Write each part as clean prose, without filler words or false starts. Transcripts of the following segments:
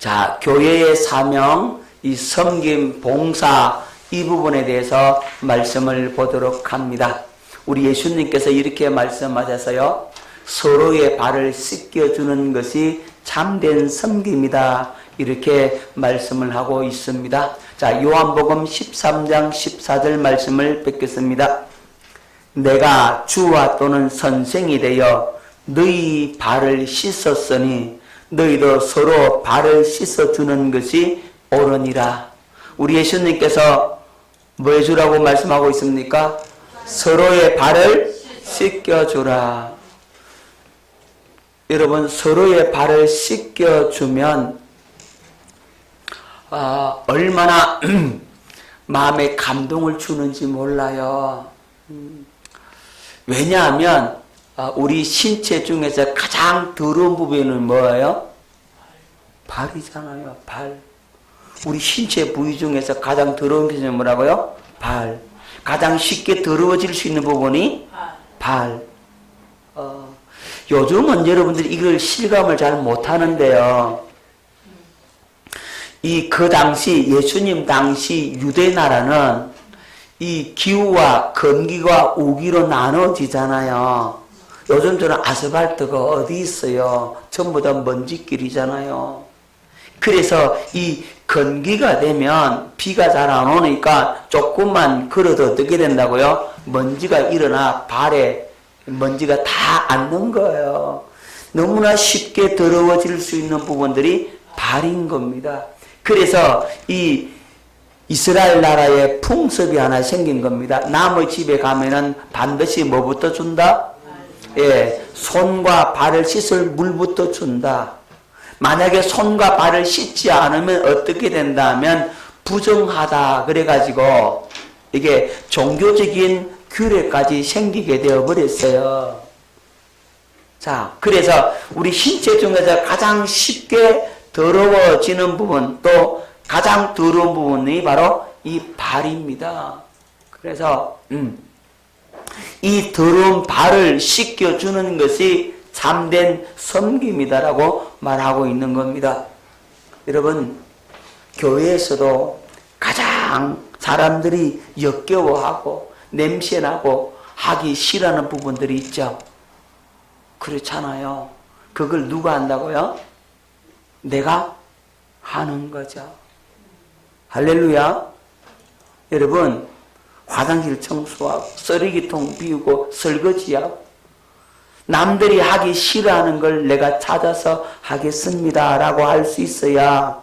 자, 교회의 사명, 이 섬김, 봉사, 이 부분에 대해서 말씀을 보도록 합니다. 우리 예수님께서 이렇게 말씀하셔서요, 서로의 발을 씻겨주는 것이 참된 섬김이다, 이렇게 말씀을 하고 있습니다. 자, 요한복음 13장 14절 말씀을 뵙겠습니다. 내가 주와 또는 선생이 되어 너희 발을 씻었으니 너희도 서로 발을 씻어주는 것이 옳으니라. 우리 예수님께서 뭐 해주라고 말씀하고 있습니까? 서로의 발을 씻겨주라. 여러분, 서로의 발을 씻겨주면 얼마나 마음에 감동을 주는지 몰라요. 왜냐하면 우리 신체 중에서 가장 더러운 부분은 뭐예요? 발이잖아요. 발. 우리 신체 부위 중에서 가장 더러운 것이 뭐라고요? 발. 가장 쉽게 더러워질 수 있는 부분이 발. 요즘은 여러분들이 이걸 실감을 잘 못하는데요. 그 당시, 예수님 당시 유대 나라는 이 기후와 건기와 우기로 나눠지잖아요. 요즘처럼 아스팔트가 어디 있어요? 전부 다 먼지길이잖아요. 그래서 이 건기가 되면 비가 잘 안 오니까 조금만 걸어도 어떻게 된다고요? 먼지가 일어나 발에 먼지가 다 앉는 거예요. 너무나 쉽게 더러워질 수 있는 부분들이 발인 겁니다. 그래서 이 이스라엘 나라에 풍습이 하나 생긴 겁니다. 남의 집에 가면은 반드시 뭐부터 준다? 예, 손과 발을 씻을 물부터 준다. 만약에 손과 발을 씻지 않으면 어떻게 된다 하면 부정하다. 그래가지고 이게 종교적인 규례까지 생기게 되어버렸어요. 자, 그래서 우리 신체 중에서 가장 쉽게 더러워지는 부분, 또 가장 더러운 부분이 바로 이 발입니다. 그래서 이 더러운 발을 씻겨주는 것이 참된 섬김이다라고 말하고 있는 겁니다. 여러분, 교회에서도 가장 사람들이 역겨워하고 냄새나고 하기 싫어하는 부분들이 있죠. 그렇잖아요. 그걸 누가 한다고요? 내가 하는 거죠. 할렐루야. 여러분, 화장실 청소하고 쓰레기통 비우고 설거지하고 남들이 하기 싫어하는 걸 내가 찾아서 하겠습니다 라고 할 수 있어야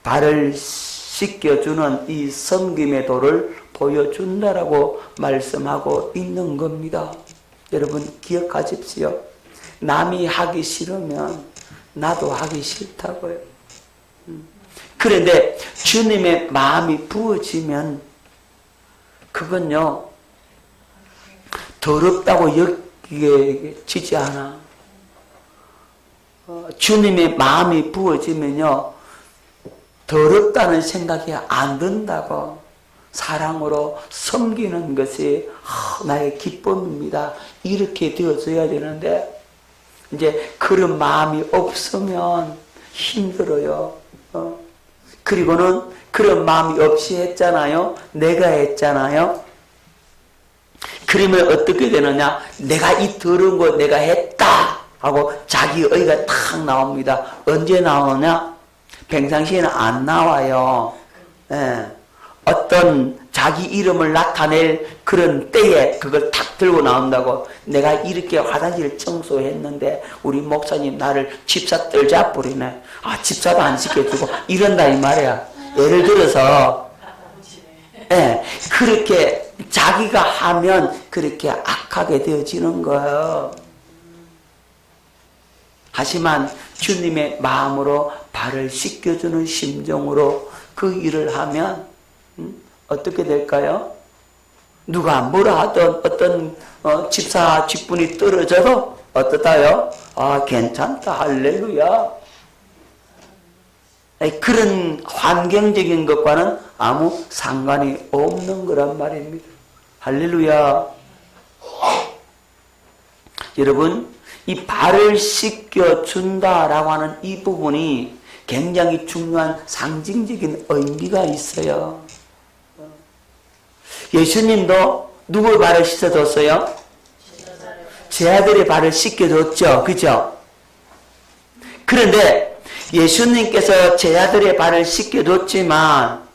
발을 씻겨주는 이 섬김의 도를 보여준다라고 말씀하고 있는 겁니다. 여러분, 기억하십시오. 남이 하기 싫으면 나도 하기 싫다고요. 그런데 주님의 마음이 부어지면 그건요, 더럽다고 여기지지 않아. 주님의 마음이 부어지면요, 더럽다는 생각이 안 든다고. 사랑으로 섬기는 것이 나의 기쁨입니다. 이렇게 되어져야 되는데 이제 그런 마음이 없으면 힘들어요. 그리고는 그런 마음이 없이 했잖아요. 내가 했잖아요. 그러면 어떻게 되느냐? 내가 이 더러운 거 내가 했다 하고 자기 의가 탁 나옵니다. 언제 나오느냐? 평상시에는 안 나와요. 예. 어떤 자기 이름을 나타낼 그런 때에 그걸 탁 들고 나온다고. 내가 이렇게 화장실 청소했는데 우리 목사님 나를 집사 떨자 버리네. 집사도 안 시켜주고 이런다 이 말이야. 예를 들어서 그렇게 자기가 하면 그렇게 악하게 되어지는 거예요. 하지만 주님의 마음으로 발을 씻겨주는 심정으로 그 일을 하면 어떻게 될까요? 누가 뭐라 하던 어떤 집사 직분이 떨어져도 어떻다요? 괜찮다. 할렐루야. 그런 환경적인 것과는 아무 상관이 없는 거란 말입니다. 할렐루야. 여러분, 이 발을 씻겨준다라고 하는 이 부분이 굉장히 중요한 상징적인 의미가 있어요. 예수님도 누구의 발을 씻어줬어요? 제 아들의 발을 씻겨줬죠. 그죠? 그런데 예수님께서 제 아들의 발을 씻겨줬지만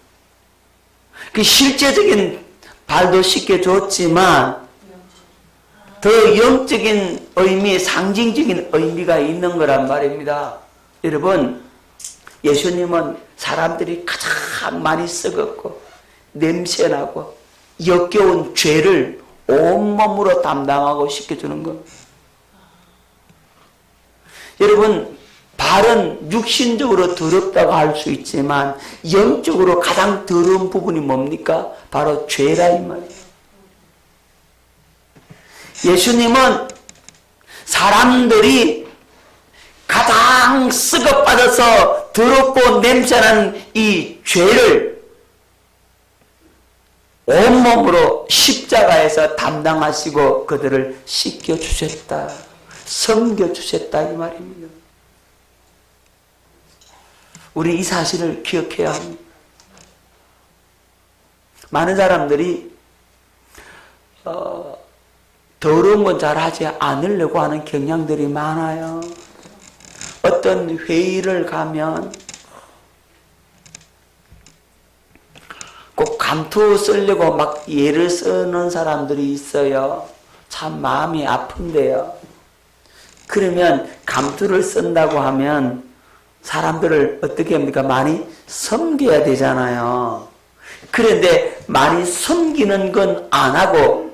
그 실제적인 발도 씻겨줬지만 더 영적인 의미, 상징적인 의미가 있는 거란 말입니다. 여러분, 예수님은 사람들이 가장 많이 썩었고 냄새나고 역겨운 죄를 온몸으로 담당하고 씻겨주는 겁니다. 여러분, 발은 육신적으로 더럽다고 할 수 있지만 영적으로 가장 더러운 부분이 뭡니까? 바로 죄라 이 말이에요. 예수님은 사람들이 가장 썩어빠져서 더럽고 냄새나는 이 죄를 온몸으로 십자가에서 담당하시고 그들을 씻겨주셨다. 섬겨주셨다 이 말입니다. 우리 이 사실을 기억해야 합니다. 많은 사람들이 더러운 건 잘 하지 않으려고 하는 경향들이 많아요. 어떤 회의를 가면 꼭 감투 쓰려고 막 예를 쓰는 사람들이 있어요. 참 마음이 아픈데요. 그러면 감투를 쓴다고 하면 사람들을 어떻게 합니까? 많이 섬겨야 되잖아요. 그런데 많이 섬기는 건 안 하고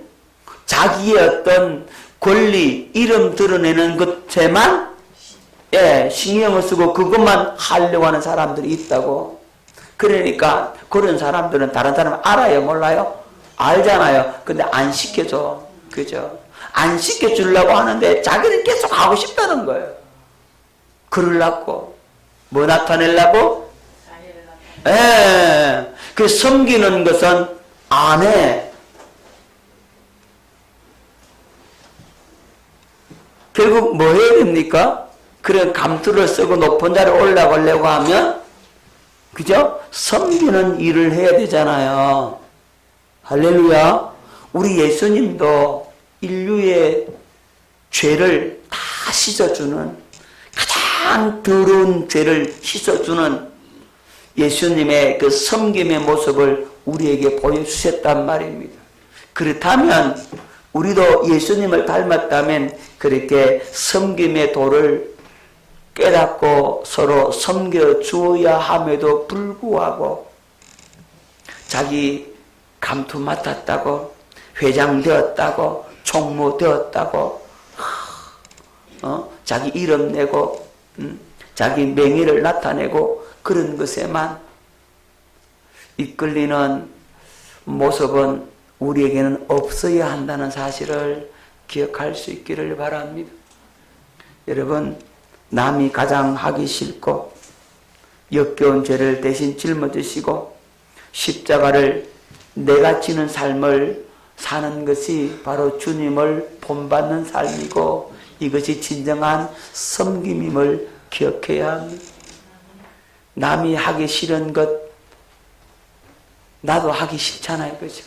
자기의 어떤 권리, 이름 드러내는 것에만 신경을 쓰고 그것만 하려고 하는 사람들이 있다고. 그러니까 그런 사람들은 다른 사람 알아요? 몰라요? 알잖아요. 근데 안 시켜줘. 그죠? 안 시켜주려고 하는데 자기는 계속 하고 싶다는 거예요. 그러려고. 뭐 나타내려고? 그 섬기는 것은 안 해. 결국 뭐 해야 됩니까? 그래 감투를 쓰고 높은 자리에 올라가려고 하면 그죠? 섬기는 일을 해야 되잖아요. 할렐루야. 우리 예수님도 인류의 죄를 다 씻어주는, 가장 더러운 죄를 씻어주는 예수님의 그 섬김의 모습을 우리에게 보여주셨단 말입니다. 그렇다면 우리도 예수님을 닮았다면 그렇게 섬김의 도를 깨닫고 서로 섬겨주어야 함에도 불구하고 자기 감투 맡았다고, 회장 되었다고, 총무 되었다고, 자기 이름 내고, 자기 명예를 나타내고 그런 것에만 이끌리는 모습은 우리에게는 없어야 한다는 사실을 기억할 수 있기를 바랍니다. 여러분, 남이 가장 하기 싫고 역겨운 죄를 대신 짊어지시고 십자가를 내가 지는 삶을 사는 것이 바로 주님을 본받는 삶이고 이것이 진정한 섬김임을 기억해야 합니다. 남이 하기 싫은 것 나도 하기 싫잖아요. 그죠?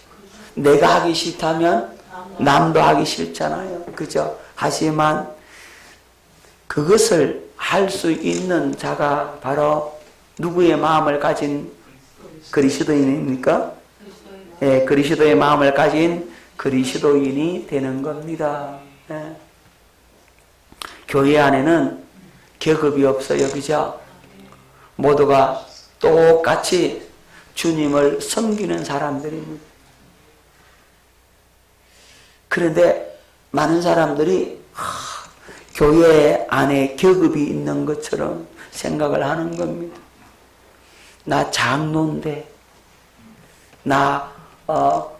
내가 하기 싫다면 남도 하기 싫잖아요. 그죠? 하지만 그것을 할 수 있는 자가 바로 누구의 마음을 가진 그리스도인입니까? 예, 그리스도의 마음을 가진 그리스도인이 되는 겁니다. 예. 교회 안에는 계급이 없어요. 그죠? 모두가 똑같이 주님을 섬기는 사람들입니다. 그런데 많은 사람들이 교회 안에 계급이 있는 것처럼 생각을 하는 겁니다. 나 장로인데, 나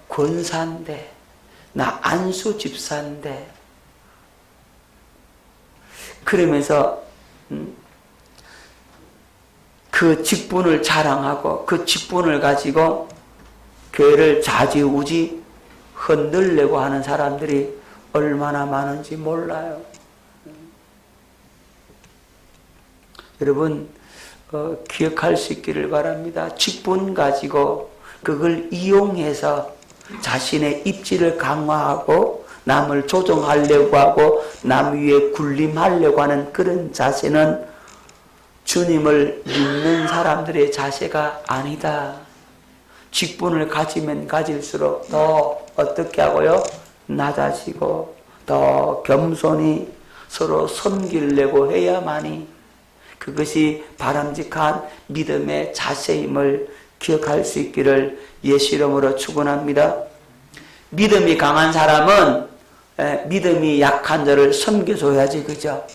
권사인데, 나 안수 집사인데, 그러면서 그 직분을 자랑하고 그 직분을 가지고 교회를 좌지우지 흔들려고 하는 사람들이 얼마나 많은지 몰라요. 여러분, 기억할 수 있기를 바랍니다. 직분 가지고 그걸 이용해서 자신의 입지를 강화하고 남을 조종하려고 하고 남 위에 군림하려고 하는 그런 자세는 주님을 믿는 사람들의 자세가 아니다. 직분을 가지면 가질수록 더 어떻게 하고요? 낮아지고 더 겸손히 서로 섬기려고 해야만이 그것이 바람직한 믿음의 자세임을 기억할 수 있기를 예수 이름으로 축원합니다. 믿음이 강한 사람은 믿음이 약한 자를 섬겨줘야지, 그죠?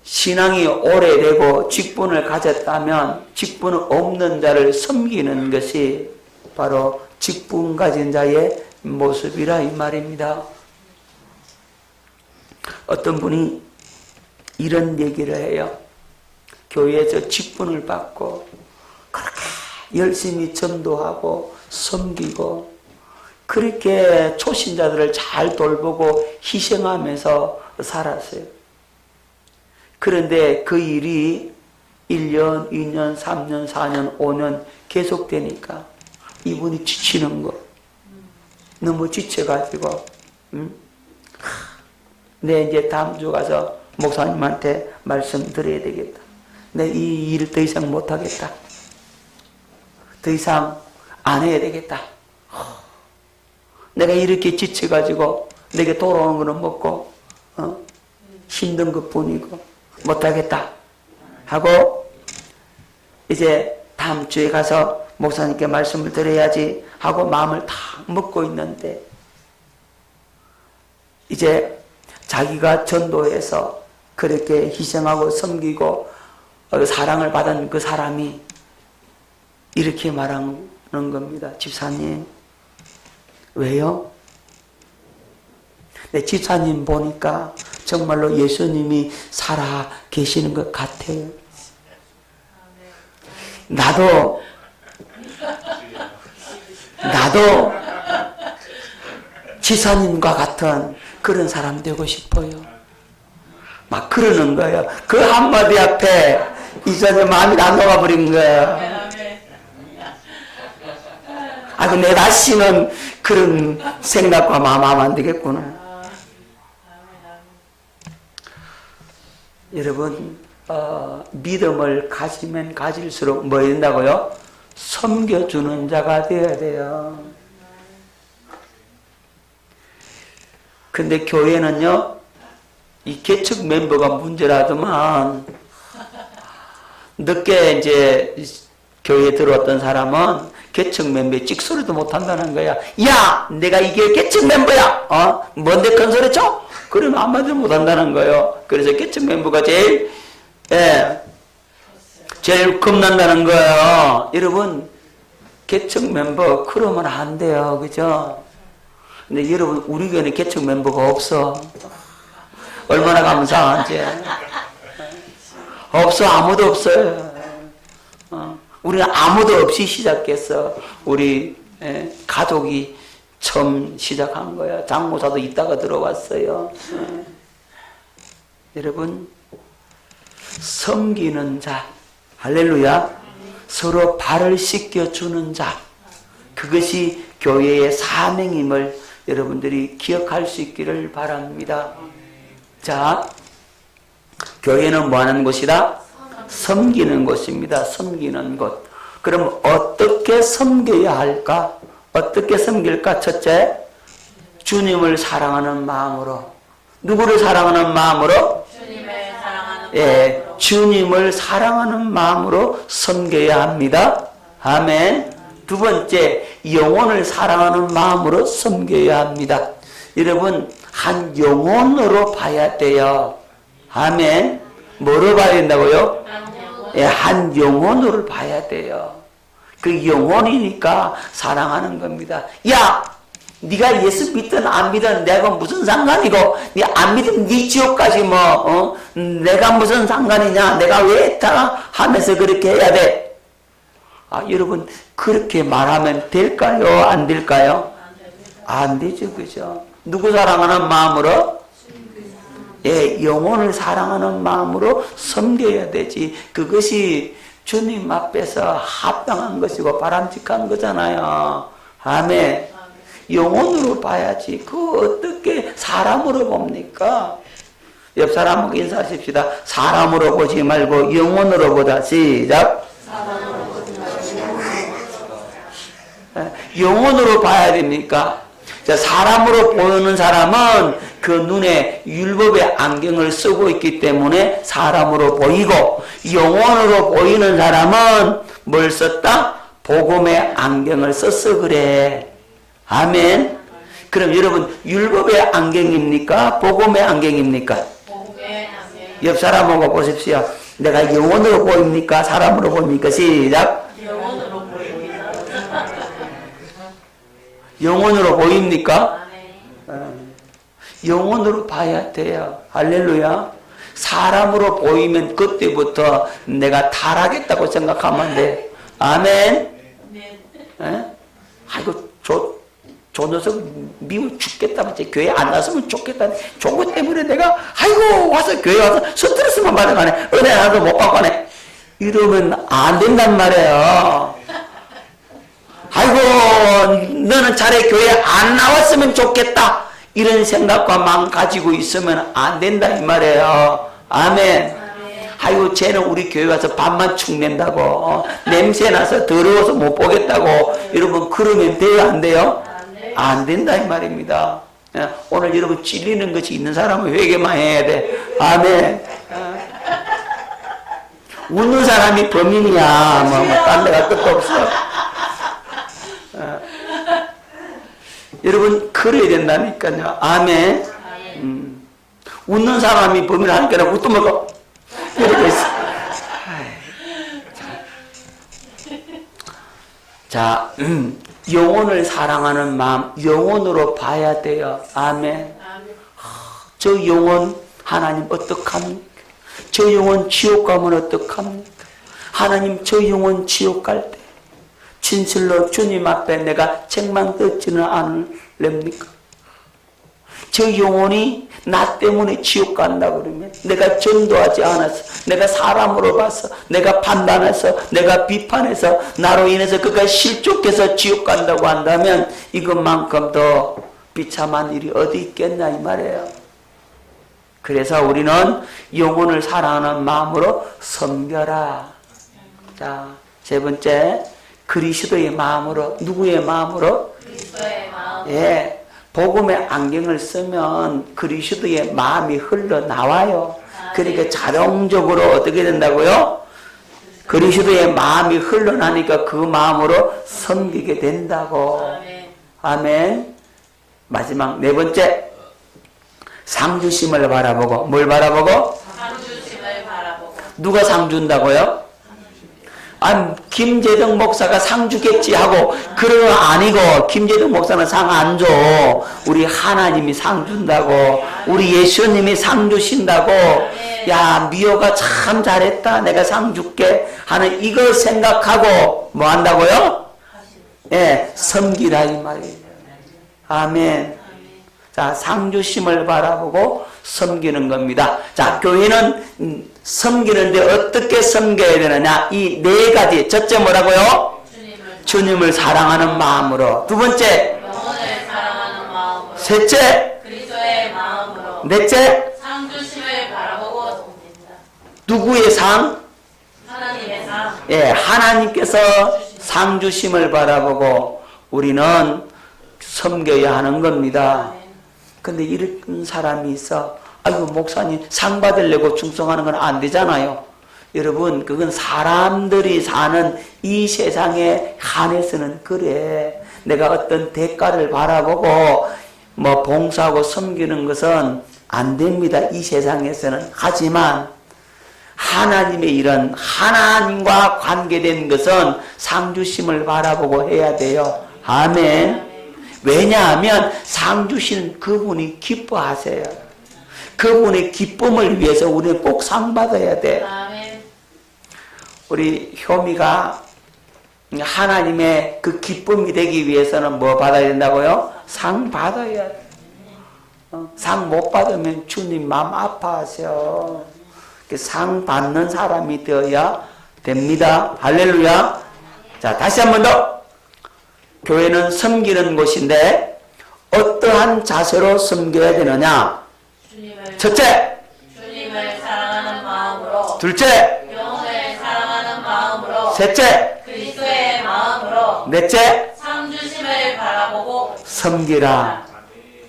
신앙이 오래되고 직분을 가졌다면 직분 없는 자를 섬기는 것이 바로 직분 가진 자의 모습이라 이 말입니다. 어떤 분이 이런 얘기를 해요. 교회에서 직분을 받고 그렇게 열심히 전도하고 섬기고 그렇게 초신자들을 잘 돌보고 희생하면서 살았어요. 그런데 그 일이 1년, 2년, 3년, 4년, 5년 계속되니까 이분이 지치는 거. 너무 지쳐가지고 내 이제 다음 주 가서 목사님한테 말씀드려야 되겠다. 내 이 일을 더 이상 못하겠다. 더 이상 안 해야 되겠다. 내가 이렇게 지쳐가지고 내게 돌아오는 거는 먹고 힘든 것뿐이고 못하겠다 하고 이제 다음 주에 가서 목사님께 말씀을 드려야지 하고 마음을 다 먹고 있는데 이제 자기가 전도해서 그렇게 희생하고 섬기고 사랑을 받은 그 사람이 이렇게 말하는 겁니다. 집사님, 왜요? 내 집사님 보니까 정말로 예수님이 살아 계시는 것 같아요. 나도 집사님과 같은 그런 사람 되고 싶어요. 막 그러는 거예요. 그 한마디 앞에 이전에 마음이 안 녹아버린 거예요. 아, 내 다시는 그런 생각과 마음 하면 안 되겠구나. 여러분, 믿음을 가지면 가질수록 뭐 된다고요? 섬겨주는 자가 되어야 돼요. 근데 교회는요, 이 개척 멤버가 문제라더만, 늦게 이제 교회에 들어왔던 사람은 개척 멤버의 찍소리도 못한다는 거야. 야! 내가 이게 개척 멤버야! 뭔데 큰 소리 쳐? 그러면 한마디도 못한다는 거예요. 그래서 개척 멤버가 제일 겁난다는 거예요. 여러분, 개척 멤버 그러면 안 돼요. 그죠? 근데 여러분, 우리 교회는 개척 멤버가 없어. 얼마나 감사한지. 없어. 아무도 없어요. 우리는 아무도 없이 시작했어. 우리 가족이 처음 시작한 거야. 장모사도 이따가 들어왔어요. 여러분, 섬기는 자, 할렐루야, 서로 발을 씻겨주는 자, 그것이 교회의 사명임을 여러분들이 기억할 수 있기를 바랍니다. 자, 교회는 뭐 하는 곳이다? 섬기는 곳입니다. 섬기는 곳. 그럼 어떻게 섬겨야 할까? 어떻게 섬길까? 첫째, 주님을 사랑하는 마음으로. 누구를 사랑하는 마음으로? 주님을 사랑하는 마음으로. 주님을 사랑하는 마음으로 섬겨야 합니다. 아멘. 두 번째, 영혼을 사랑하는 마음으로 섬겨야 합니다. 여러분, 한 영혼으로 봐야 돼요. 아멘. 뭐로 봐야 된다고요? 한 영혼으로 봐야 돼요. 그 영혼이니까 사랑하는 겁니다. 야! 네가 예수 믿든 안 믿든 내가 무슨 상관이고, 네 안 믿으면 네 지옥까지 내가 무슨 상관이냐, 내가 왜 했다 하면서 그렇게 해야 돼. 여러분, 그렇게 말하면 될까요? 안 될까요? 안 되죠, 그죠? 누구 사랑하는 마음으로? 예, 영혼을 사랑하는 마음으로 섬겨야 되지. 그것이 주님 앞에서 합당한 것이고 바람직한 거잖아요. 아멘. 영혼으로 봐야지. 그 어떻게 사람으로 봅니까? 옆 사람하고 인사하십시다. 사람으로 보지 말고 영혼으로 보자. 시작. 영혼으로 봐야 됩니까? 자, 사람으로 보는 사람은 그 눈에 율법의 안경을 쓰고 있기 때문에 사람으로 보이고, 영혼으로 보이는 사람은 뭘 썼다? 복음의 안경을 썼어 그래. 아멘. 그럼 여러분, 율법의 안경입니까? 복음의 안경입니까? 복음의 안경. 옆 사람하고 보십시오. 내가 영혼으로 보입니까? 사람으로 보입니까? 시작. 영혼으로 보입니다. 영혼으로 보입니까? 영혼으로 봐야 돼요. 할렐루야. 사람으로 보이면 그때부터 내가 타락했다고 생각하면 돼. 아멘. 에? 아이고, 저 녀석 미워 죽겠다. 교회 안 왔으면 좋겠다. 저거 때문에 내가 아이고 와서 교회 와서 스트레스만 받아가네. 은혜 하나도 못 받고 가네. 이러면 안 된단 말이에요. 아이고 너는 차라리 교회 안 나왔으면 좋겠다. 이런 생각과 마음 가지고 있으면 안 된다 이 말이에요. 아멘. 아이고 쟤는 우리 교회 와서 밥만 축낸다고 냄새나서 더러워서 못 보겠다고 여러분 그러면 돼요 안 돼요? 안 된다 이 말입니다. 오늘 여러분 찔리는 것이 있는 사람은 회개만 해야 돼. 아멘. 웃는 사람이 범인이야. 딴 데가 끝도 없어. 여러분 그래야 된다니까요. 아멘. 웃는 사람이 범인을 하니까 웃도먹어 이렇게 있어. 자, 영혼을 사랑하는 마음, 영혼으로 봐야 돼요. 아멘. 저 영혼 하나님 어떡합니까? 저 영혼 지옥 가면 어떡합니까? 하나님 저 영혼 지옥 갈 때 진실로 주님 앞에 내가 책망 듣지는 않을랍니까? 저 영혼이 나 때문에 지옥 간다 그러면 내가 전도하지 않았어. 내가 사람으로 봤어. 내가 판단해서 내가 비판해서 나로 인해서 그가 실족해서 지옥 간다고 한다면 이것만큼 더 비참한 일이 어디 있겠냐 이 말이에요. 그래서 우리는 영혼을 사랑하는 마음으로 섬겨라. 자, 세 번째 그리스도의 마음으로. 누구의 마음으로? 그리스도의 마음. 예. 복음의 안경을 쓰면 그리스도의 마음이 흘러나와요. 그러니까 자동적으로 어떻게 된다고요? 그리스도의 마음이 흘러나니까 그 마음으로 섬기게 된다고. 아멘. 마지막 네 번째 상주심을 바라보고. 뭘 바라보고? 상주심을 바라보고. 누가 상 준다고요? 김재덕 목사가 상 주겠지 하고 그런 거 아니고 김재덕 목사는 상 안 줘. 우리 하나님이 상 준다고. 우리 예수님이 상 주신다고. 야 미호가 참 잘했다. 내가 상 줄게 하는 이거 생각하고 뭐 한다고요? 예, 섬기라 이 말이에요. 아멘. 자, 상 주심을 바라보고 섬기는 겁니다. 자, 교회는 섬기는데 어떻게 섬겨야 되느냐? 이 네 가지. 첫째 뭐라고요? 주님을 사랑하는 마음으로. 두 번째, 영혼을 사랑하는 마음으로. 셋째, 그리스도의 마음으로. 넷째, 상 주심을 바라보고 섬긴다. 누구의 상? 하나님의 상. 예, 하나님께서 상 주심을 바라보고 우리는 섬겨야 하는 겁니다. 근데 이런 사람이 있어. 아이고 목사님 상 받으려고 충성하는 건 안 되잖아요. 여러분 그건 사람들이 사는 이 세상에 한해서는 그래. 내가 어떤 대가를 바라보고 뭐 봉사하고 섬기는 것은 안 됩니다. 이 세상에서는. 하지만 하나님의 일은 하나님과 관계된 것은 상주심을 바라보고 해야 돼요. 아멘. 왜냐하면 상 주시는 그분이 기뻐하세요. 그분의 기쁨을 위해서 우리는 꼭 상 받아야 돼. 아멘. 우리 효미가 하나님의 그 기쁨이 되기 위해서는 뭐 받아야 된다고요? 상 받아야 돼. 상 못 받으면 주님 마음 아파하세요. 상 받는 사람이 되어야 됩니다. 할렐루야. 자, 다시 한 번 더. 교회는 섬기는 곳인데 어떠한 자세로 섬겨야 되느냐? 첫째, 주님을 사랑하는 마음으로. 둘째, 영혼을 사랑하는 마음으로. 셋째, 그리스도의 마음으로. 넷째, 상 주심을 바라보고 섬기라.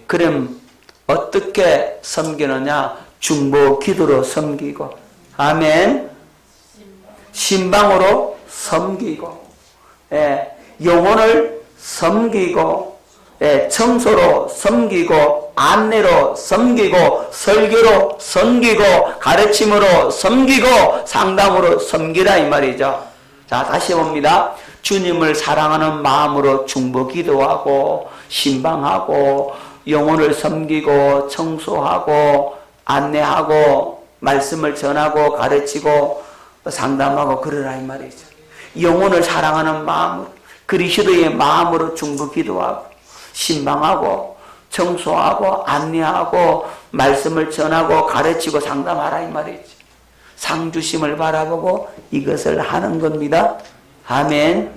그럼 어떻게 섬기느냐? 중보 기도로 섬기고, 아멘. 신방으로 섬기고, 영혼을 섬기고, 청소로 섬기고, 안내로 섬기고, 설교로 섬기고, 가르침으로 섬기고, 상담으로 섬기라 이 말이죠. 자, 다시 봅니다. 주님을 사랑하는 마음으로 중보 기도하고, 신방하고, 영혼을 섬기고, 청소하고, 안내하고, 말씀을 전하고, 가르치고, 상담하고, 그러라 이 말이죠. 영혼을 사랑하는 마음으로, 그리스도의 마음으로 중보 기도하고, 신방하고, 청소하고, 안내하고, 말씀을 전하고, 가르치고, 상담하라 이 말이죠. 상주심을 바라보고 이것을 하는 겁니다. 아멘.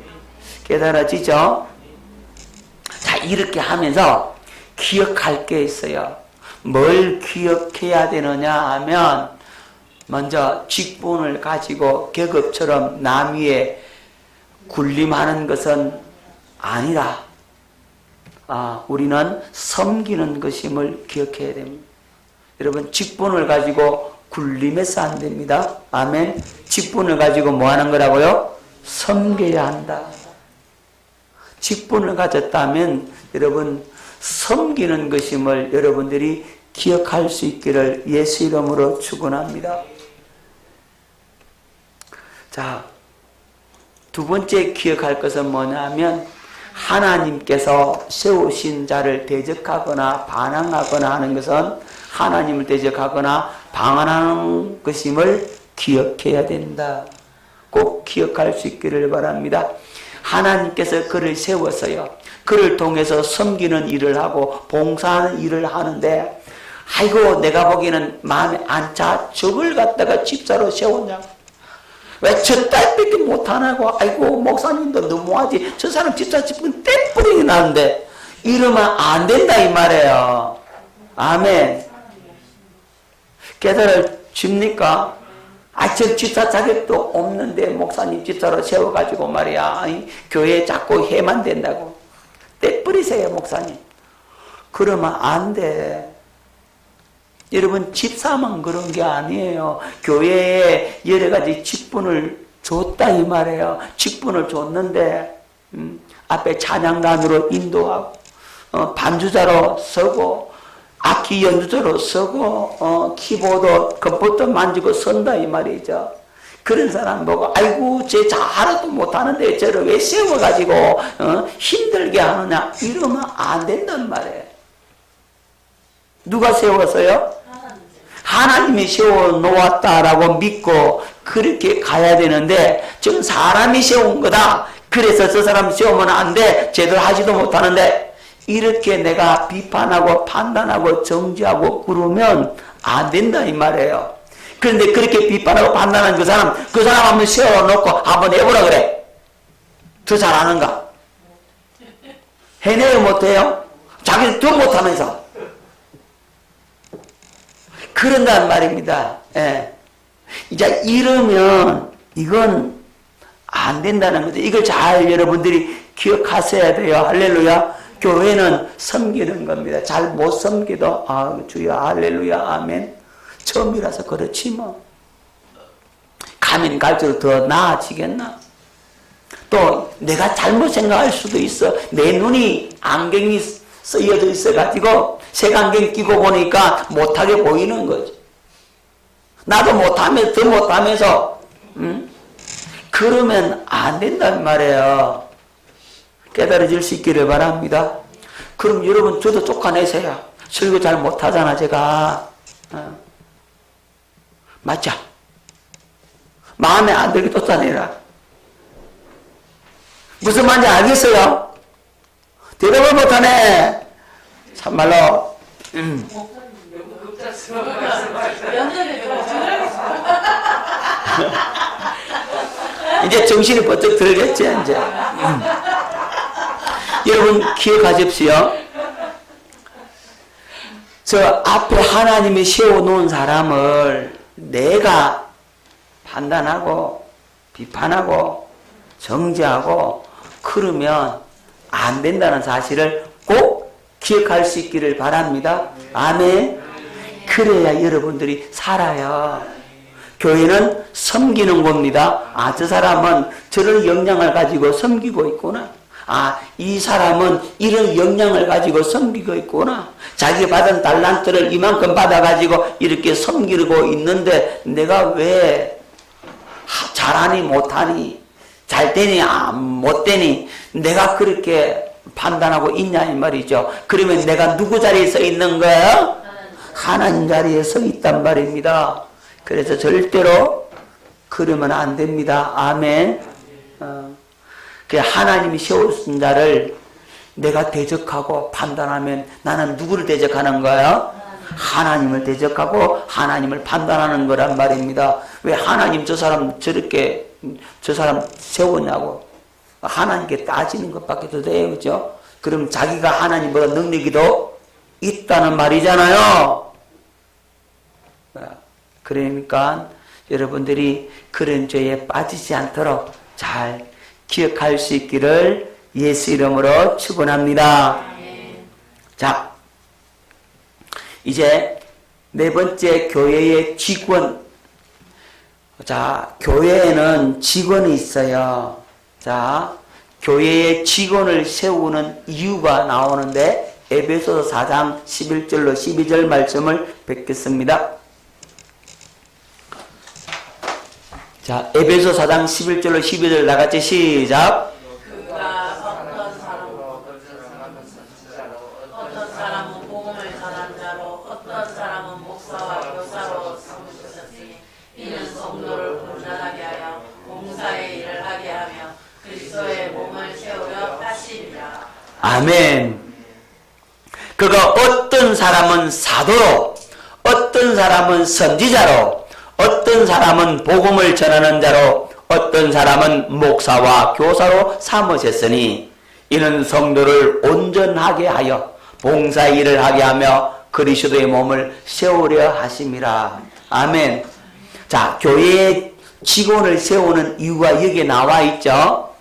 깨달아지죠? 자, 이렇게 하면서 기억할 게 있어요. 뭘 기억해야 되느냐 하면 먼저 직분을 가지고 계급처럼 남 위에 군림하는 것은 아니라 우리는 섬기는 것임을 기억해야 됩니다. 여러분, 직분을 가지고 군림해서 안 됩니다. 아멘. 직분을 가지고 뭐 하는 거라고요? 섬겨야 한다. 직분을 가졌다면 여러분 섬기는 것임을 여러분들이 기억할 수 있기를 예수 이름으로 축원합니다. 자, 두 번째 기억할 것은 뭐냐면 하나님께서 세우신 자를 대적하거나 반항하거나 하는 것은 하나님을 대적하거나 방한하는 것임을 기억해야 된다. 꼭 기억할 수 있기를 바랍니다. 하나님께서 그를 세웠어요. 그를 통해서 섬기는 일을 하고 봉사하는 일을 하는데 아이고 내가 보기에는 마음에 안 차. 저걸 갖다가 집사로 세웠냐. 왜 저 딸밖에 못하냐고. 아이고 목사님도 너무하지. 저 사람 집사 집은 떼뿌리게 나는데 이러면 안 된다 이 말이에요. 아멘. 깨달아집니까? 저 집사 자격도 없는데 목사님 집사로 세워가지고 말이야. 교회에 자꾸 해만 된다고. 떼뿌리세요 목사님. 그러면 안 돼. 여러분 집사만 그런 게 아니에요. 교회에 여러 가지 직분을 줬다 이 말이에요. 직분을 줬는데 앞에 찬양단으로 인도하고 반주자로 서고 악기 연주자로 서고 키보드 컴퓨터 만지고 선다 이 말이죠. 그런 사람 보고 아이고 쟤 하나도 못하는데 저를 왜 세워가지고 힘들게 하느냐 이러면 안 된단 말이에요. 누가 세웠어요? 하나님이 세워놓았다라고 믿고 그렇게 가야 되는데 지금 사람이 세운 거다. 그래서 저 사람 세우면 안 돼. 제대로 하지도 못하는데 이렇게 내가 비판하고 판단하고 정지하고 그러면 안 된다 이 말이에요. 그런데 그렇게 비판하고 판단하는 그 사람 한번 세워놓고 한번 해보라 그래. 더 잘하는가? 해내요 못해요? 자기는 더 못하면서 그런단 말입니다. 예. 이제 이러면 이건 안 된다는 거죠. 이걸 잘 여러분들이 기억하셔야 돼요. 할렐루야. 교회는 섬기는 겁니다. 잘 못 섬기도 주여 할렐루야 아멘. 처음이라서 그렇지 뭐. 가면 갈수록 더 나아지겠나. 또 내가 잘못 생각할 수도 있어. 내 눈이 안경이 쓰여져 있어가지고 색안경 끼고 보니까 못하게 보이는 거지. 나도 못하면서 더 못하면서 그러면 안 된단 말이에요. 깨달아질 수 있기를 바랍니다. 그럼 여러분 저도 쫓아내세요. 설교 잘 못하잖아 제가. 맞죠? 마음에 안 들게 쫓아내라. 무슨 말인지 알겠어요? 대답을 못하네. 참말로 이제 정신이 번쩍 들겠지, 이제. 여러분, 기억하십시오. 저 앞에 하나님이 세워놓은 사람을 내가 판단하고, 비판하고, 정죄하고, 그러면 안 된다는 사실을 꼭 기억할 수 있기를 바랍니다. 아멘. 그래야 여러분들이 살아요. 교회는 섬기는 겁니다. 아, 저 사람은 저런 역량을 가지고 섬기고 있구나. 아, 이 사람은 이런 역량을 가지고 섬기고 있구나. 자기 받은 달란트를 이만큼 받아가지고 이렇게 섬기고 있는데 내가 왜 잘하니 못하니 잘 되니 못 되니 내가 그렇게 판단하고 있냐 이 말이죠. 그러면 내가 누구 자리에 서 있는 거야? 하나님 자리에 서 있단 말입니다. 그래서 절대로 그러면 안 됩니다. 아멘. 하나님이 세우신 자를 내가 대적하고 판단하면 나는 누구를 대적하는 거야? 하나님을 대적하고 하나님을 판단하는 거란 말입니다. 왜 하나님 저 사람 저렇게 저 사람 세우냐고 하나님께 따지는 것밖에 더 돼요. 그죠? 그럼 자기가 하나님보다 능력이 더 있다는 말이잖아요. 그러니까 여러분들이 그런 죄에 빠지지 않도록 잘 기억할 수 있기를 예수 이름으로 축원합니다. 자, 이제 네 번째 교회의 직원. 자, 교회에는 직원이 있어요. 자, 교회의 직원을 세우는 이유가 나오는데 에베소서 4장 11절로 12절 말씀을 뵙겠습니다. 자, 에베소 4장 11절로 12절 나같이 시작. 그가 어떤 사람은 복음을 전한 자로 어떤 사람은 목사와 교사로 삼으셨으니 이는 성도를 분전하게 하여 봉사의 일을 하게 하며 그리스도의 몸을 세우려 하시리라. 아멘. 그가 어떤 사람은 사도로, 어떤 사람은 선지자로, 어떤 사람은 복음을 전하는 자로, 어떤 사람은 목사와 교사로 삼으셨으니 이는 성도를 온전하게 하여 봉사 일을 하게 하며 그리스도의 몸을 세우려 하심이라. 아멘. 자, 교회의 직원을 세우는 이유가 여기에 나와 있죠.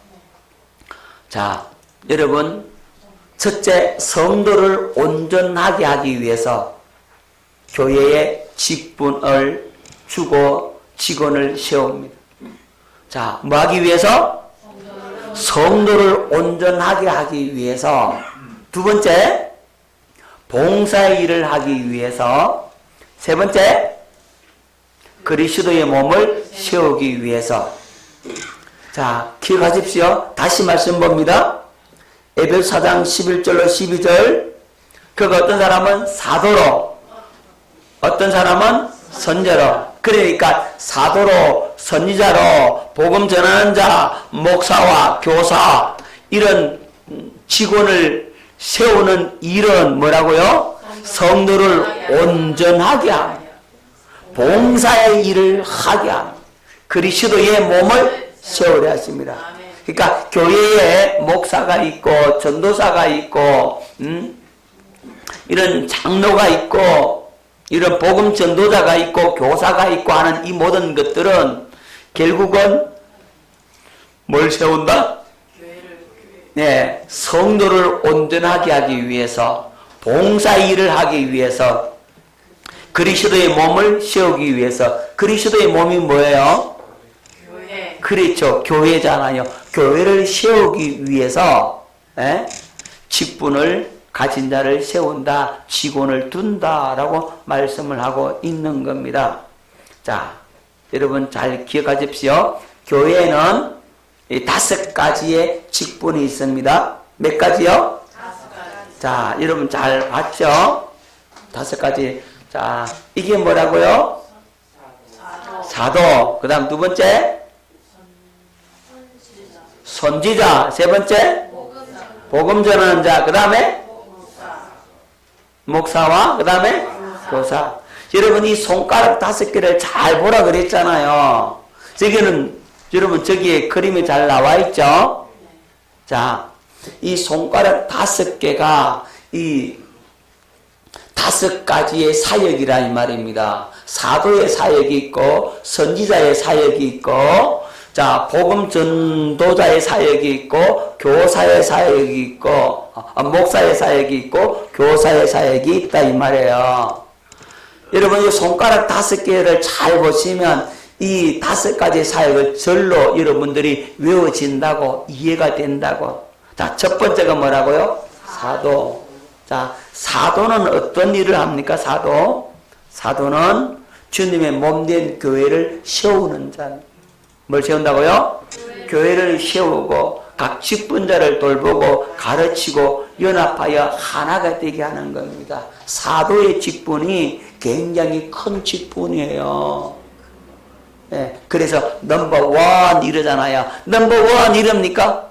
자, 여러분, 첫째, 성도를 온전하게 하기 위해서 교회의 직분을 주고 직원을 세웁니다. 자, 뭐 하기 위해서? 성도를 온전하게 하기 위해서. 두 번째, 봉사의 일을 하기 위해서. 세 번째, 그리스도의 몸을 세우기 위해서. 자, 기억하십시오. 다시 말씀 봅니다. 에베소 4장 11절로 12절. 그가 어떤 사람은 사도로, 어떤 사람은 선자로. 그러니까 사도로, 선지자로, 복음 전하는 자, 목사와 교사 이런 직원을 세우는 일은 뭐라고요? 성도를 온전하게 합니다. 봉사의 일을 하게 합니다. 그리스도의 몸을 세우려 하십니다. 그러니까 교회에 목사가 있고 전도사가 있고 이런 장로가 있고 이런 복음 전도자가 있고 교사가 있고 하는 이 모든 것들은 결국은 뭘 세운다? 네, 성도를 온전하게 하기 위해서 봉사 일을 하기 위해서 그리스도의 몸을 세우기 위해서. 그리스도의 몸이 뭐예요? 교회. 그렇죠. 교회잖아요. 교회를 세우기 위해서 직분을 가진 자를 세운다, 직원을 둔다라고 말씀을 하고 있는 겁니다. 자, 여러분 잘 기억하십시오. 교회에는 5가지의 직분이 있습니다. 몇 가지요? 5가지. 자, 여러분 잘 봤죠? 5가지. 자, 이게 뭐라고요? 사도. 그 다음 두 번째? 선지자. 세 번째? 복음 전하는 자. 그 다음에? 목사와 그 다음에 교사. 여러분 이 손가락 5개를 잘 보라 그랬잖아요. 저기는 여러분 저기에 그림이 잘 나와 있죠. 자, 이 손가락 5개가 이 5가지의 사역이라 이 말입니다. 사도의 사역이 있고 선지자의 사역이 있고 자 복음 전도자의 사역이 있고 교사의 사역이 있고 목사의 사역이 있고 교사의 사역이 있다 이 말이에요. 여러분 이 손가락 5개를 잘 보시면 이 5가지 사역을 절로 여러분들이 외워진다고 이해가 된다고. 자, 첫 번째가 뭐라고요? 사도. 자, 사도는 어떤 일을 합니까? 사도는 주님의 몸된 교회를 세우는 자. 뭘 세운다고요? 교회를 세우고 각 직분자를 돌보고 가르치고 연합하여 하나가 되게 하는 겁니다. 사도의 직분이 굉장히 큰 직분이에요. 네, 그래서 넘버원 이러잖아요. 넘버원 이럽니까?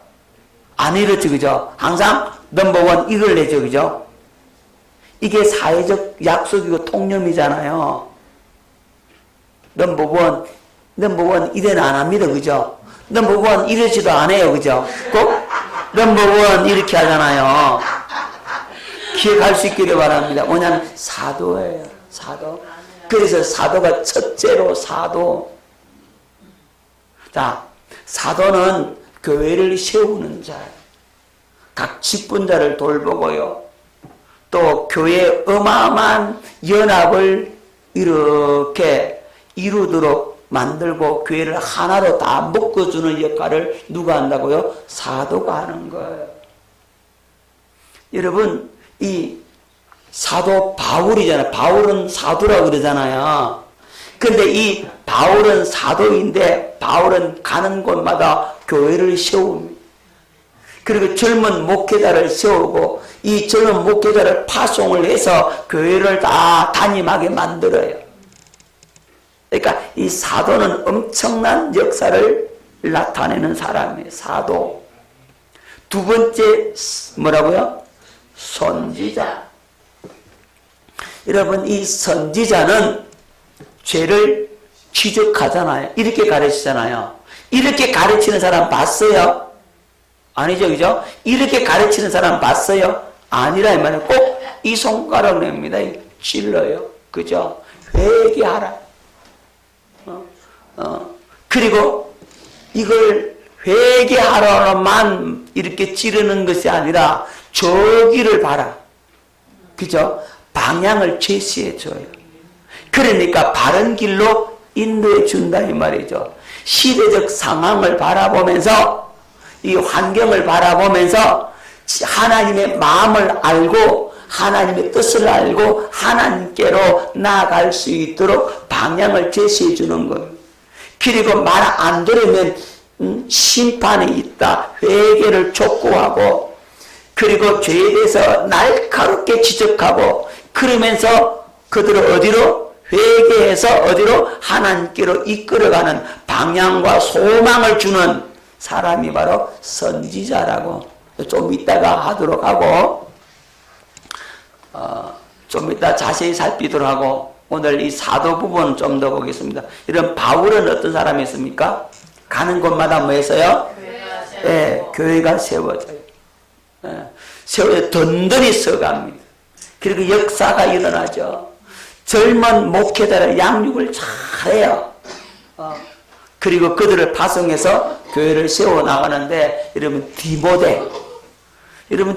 안 이렇죠, 그죠? 항상 넘버원 이걸 내죠, 그죠? 이게 사회적 약속이고 통념이잖아요. 넘버원 이래는 안 합니다, 그죠? 넘버원 이러지도 안 해요, 그죠? 꼭 넘버원 이렇게 하잖아요. 기억할 수 있기를 바랍니다. 뭐냐면 사도예요, 사도. 그래서 사도가 첫째로 사도. 자, 사도는 교회를 세우는 자예요. 각 직분자를 돌보고요. 또 교회의 어마어마한 연합을 이렇게 이루도록 만들고 교회를 하나로 다 묶어주는 역할을 누가 한다고요? 사도가 하는 거예요. 여러분 이 사도 바울이잖아요. 바울은 사도라고 그러잖아요. 근데 이 바울은 사도인데 바울은 가는 곳마다 교회를 세웁니다. 그리고 젊은 목회자를 세우고 이 젊은 목회자를 파송을 해서 교회를 다 담임하게 만들어요. 그러니까 이 사도는 엄청난 역사를 나타내는 사람이에요. 사도. 두 번째 뭐라고요? 선지자. 여러분 이 선지자는 죄를 지적하잖아요. 이렇게 가르치잖아요. 이렇게 가르치는 사람 봤어요? 아니죠, 그죠? 이렇게 가르치는 사람 봤어요? 아니라 이 말이에요. 꼭 이 손가락 냅니다. 찔러요. 그죠? 회개하라. 그리고 이걸 회개하러만 이렇게 찌르는 것이 아니라 저기를 봐라. 그죠? 방향을 제시해 줘요. 그러니까 바른 길로 인도해 준다 이 말이죠. 시대적 상황을 바라보면서 이 환경을 바라보면서 하나님의 마음을 알고 하나님의 뜻을 알고 하나님께로 나아갈 수 있도록 방향을 제시해 주는 거예요. 그리고 말 안 들으면 심판이 있다. 회개를 촉구하고 그리고 죄에 대해서 날카롭게 지적하고 그러면서 그들을 어디로? 회개해서 어디로? 하나님께로 이끌어가는 방향과 소망을 주는 사람이 바로 선지자라고 좀 이따가 하도록 하고 좀 이따 자세히 살피도록 하고 오늘 이 사도 부분 좀 더 보겠습니다. 이런 바울은 어떤 사람이었습니까? 가는 곳마다 뭐 했어요? 교회가 세워져요. 세워져 든든히 서갑니다. 그리고 역사가 일어나죠. 젊은 목회자를 양육을 잘해요. 그리고 그들을 파송해서 교회를 세워나가는데 여러분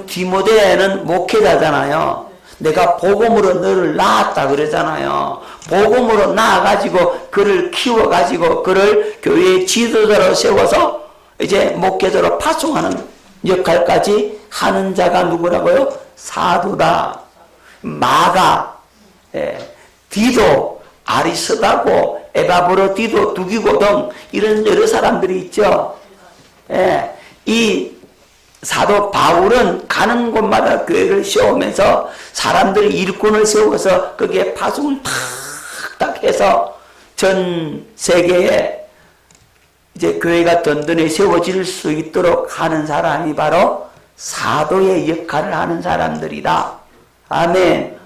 디모데는 목회자잖아요. 내가 복음으로 너를 낳았다 그러잖아요. 복음으로 낳아가지고 그를 키워가지고 그를 교회의 지도자로 세워서 이제 목회자로 파송하는 역할까지 하는 자가 누구라고요? 사도다. 마가, 디도, 아리스다고, 에바브로, 디도, 두기고 등 이런 여러 사람들이 있죠. 이 사도 바울은 가는 곳마다 교회를 세우면서 사람들이 일꾼을 세워서 거기에 파송을 탁탁 해서 전 세계에 이제 교회가 든든히 세워질 수 있도록 하는 사람이 바로 사도의 역할을 하는 사람들이다. 아멘.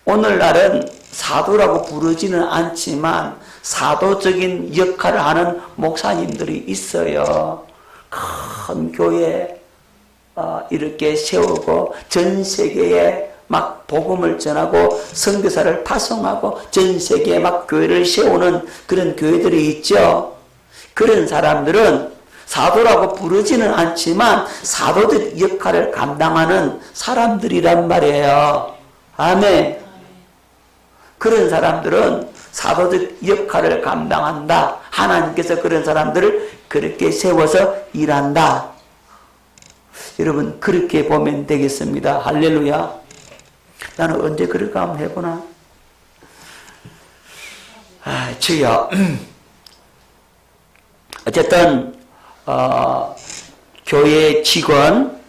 오늘날은 사도라고 부르지는 않지만 사도적인 역할을 하는 목사님들이 있어요. 큰 교회 이렇게 세우고 전 세계에 막 복음을 전하고 선교사를 파송하고 전 세계에 막 교회를 세우는 그런 교회들이 있죠. 그런 사람들은 사도라고 부르지는 않지만 사도들 역할을 감당하는 사람들이란 말이에요. 아멘. 그런 사람들은 사도적 역할을 감당한다. 하나님께서 그런 사람들을 그렇게 세워서 일한다. 여러분 그렇게 보면 되겠습니다. 할렐루야. 나는 언제 그럴까 한번 해보나. 주여. 어쨌든 교회 직원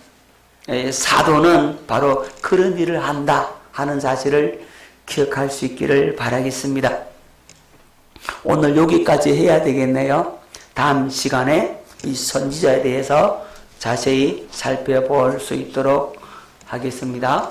사도는 바로 그런 일을 한다 하는 사실을 기억할 수 있기를 바라겠습니다. 오늘 여기까지 해야 되겠네요. 다음 시간에 이 선지자에 대해서 자세히 살펴볼 수 있도록 하겠습니다.